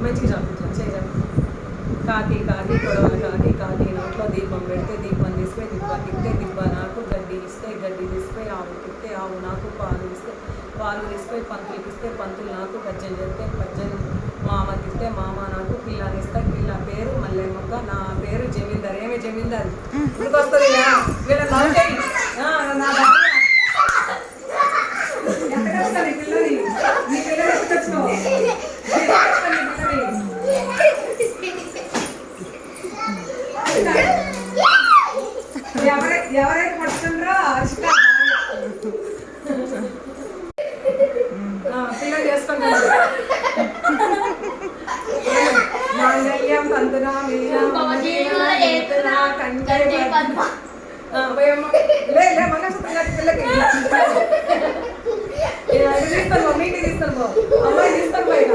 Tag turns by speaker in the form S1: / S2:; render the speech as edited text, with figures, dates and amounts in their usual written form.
S1: మంచిగా చంపించాను చేయాలి. కాకి కాకి కొడవలు కాకి కాకి నోట్లో దీపం పెడితే దీపం తీసుకుపోయి దిబ్బకిస్తే దిబ్బ నాకు గడ్డి ఇస్తే గడ్డి తీసుకుపోయి ఆవుకి ఇస్తే ఆవు నాకు పాలు ఇస్తే పాలు తీసుకుపోయి పంతులకి ఇస్తే పంతులు నాకు గజ్జలు చెప్తే గజ్జలు మామకి ఇస్తే మామ నాకు పిల్లని ఇస్తే పిల్ల పేరు మల్లె మొక్క నా పేరు జమీందారు. ఏమి జమీందారు ఇంకొస్తుంది వీళ్ళ నవ్వుతాయి నా పిల్లని నీ పిల్లని ఎత్తుకొచ్చినావు ఎవరైతే పడుతుండ్రో పిల్లలు చేసుకుంటారు. మాంగళ్యం తంతునా పిల్లకి తీస్తాను మమ్మీకి తీస్తాను అమ్మాయి తీస్తాను బయట